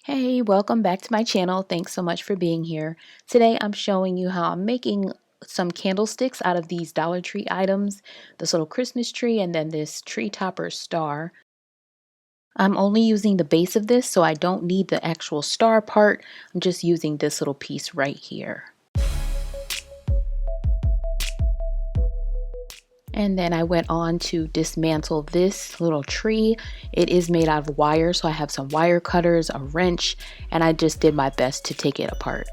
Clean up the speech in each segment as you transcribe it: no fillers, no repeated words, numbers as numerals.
Hey, welcome back to my channel. Thanks so much for being here. Today I'm showing you how I'm making some candlesticks out of these Dollar Tree items, this little Christmas tree and then this tree topper star. I'm only using the base of this, so I don't need the actual star part. I'm just using this little piece right here. And then I went on to dismantle this little tree. It is made out of wire, so I have some wire cutters, a wrench, and I just did my best to take it apart.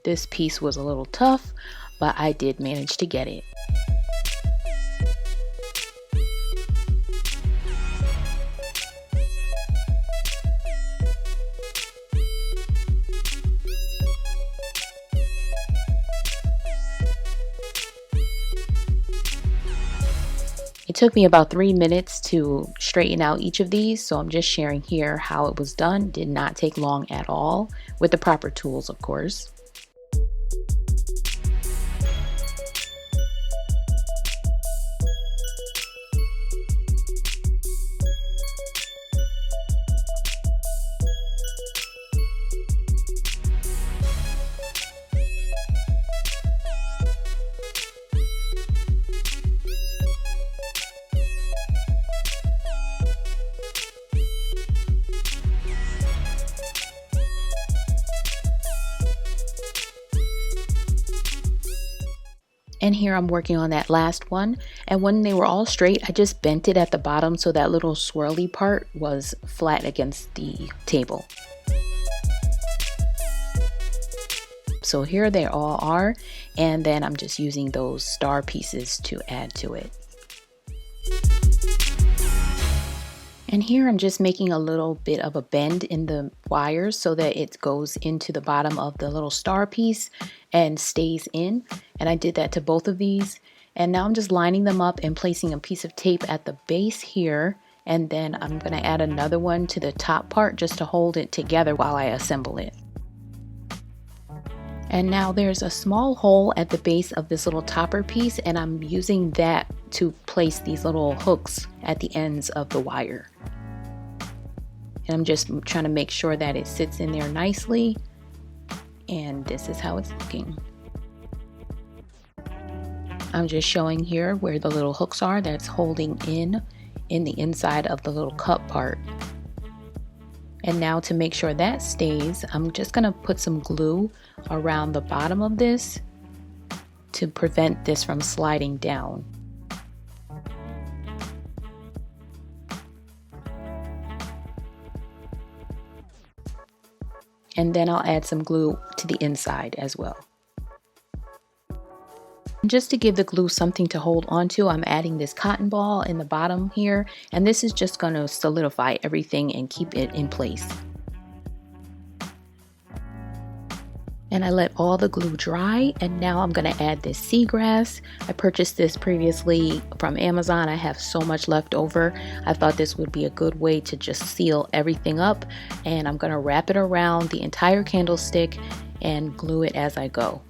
This piece was a little tough, but I did manage to get it. It took me about 3 minutes to straighten out each of these, so I'm just sharing here how it was done. Did not take long at all, with the proper tools, of course. And here I'm working on that last one, and when they were all straight, I just bent it at the bottom so that little swirly part was flat against the table. So here they all are, and then I'm just using those star pieces to add to it. And here I'm just making a little bit of a bend in the wires so that it goes into the bottom of the little star piece and stays in. And I did that to both of these. And now I'm just lining them up and placing a piece of tape at the base here. And then I'm going to add another one to the top part just to hold it together while I assemble it. And now there's a small hole at the base of this little topper piece, and I'm using that to place these little hooks at the ends of the wire. And I'm just trying to make sure that it sits in there nicely. And this is how it's looking. I'm just showing here where the little hooks are that's holding in the inside of the little cup part. And now to make sure that stays, I'm just going to put some glue around the bottom of this to prevent this from sliding down. And then I'll add some glue to the inside as well. Just to give the glue something to hold onto, I'm adding this cotton ball in the bottom here, and this is just going to solidify everything and keep it in place. And I let all the glue dry, and now I'm going to add this seagrass. I purchased this previously from Amazon. I have so much left over. I thought this would be a good way to just seal everything up, and I'm going to wrap it around the entire candlestick and glue it as I go.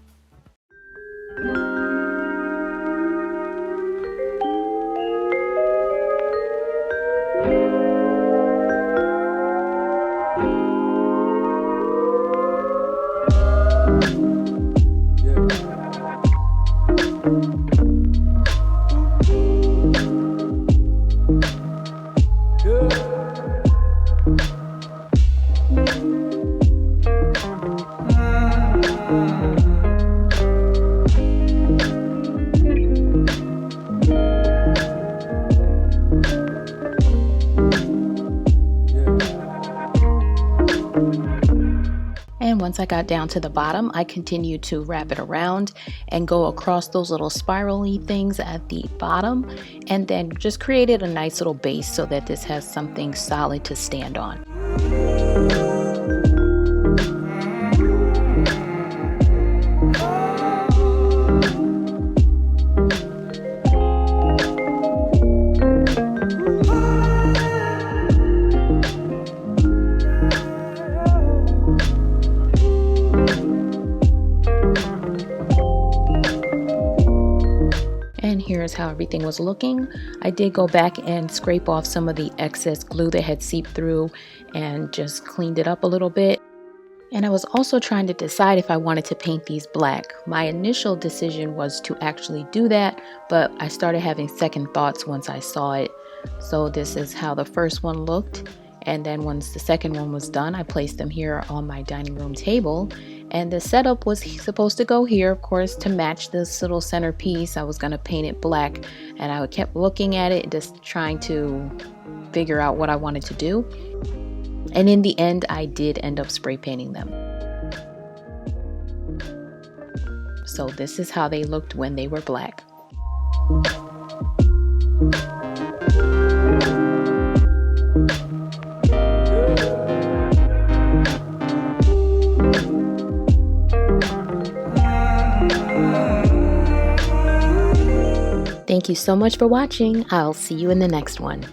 And once I got down to the bottom, I continued to wrap it around and go across those little spirally things at the bottom, and then just created a nice little base so that this has something solid to stand on. how everything was looking, I did go back and scrape off some of the excess glue that had seeped through and just cleaned it up a little bit. And I was also trying to decide if I wanted to paint these black. My initial decision was to actually do that, but I started having second thoughts once I saw it. So this is how the first one looked. And then once the second one was done, I placed them here on my dining room table. And the setup was supposed to go here, of course, to match this little centerpiece. I was going to paint it black, and I kept looking at it, just trying to figure out what I wanted to do. And in the end, I did end up spray painting them. So this is how they looked when they were black. Thank you so much for watching. I'll see you in the next one.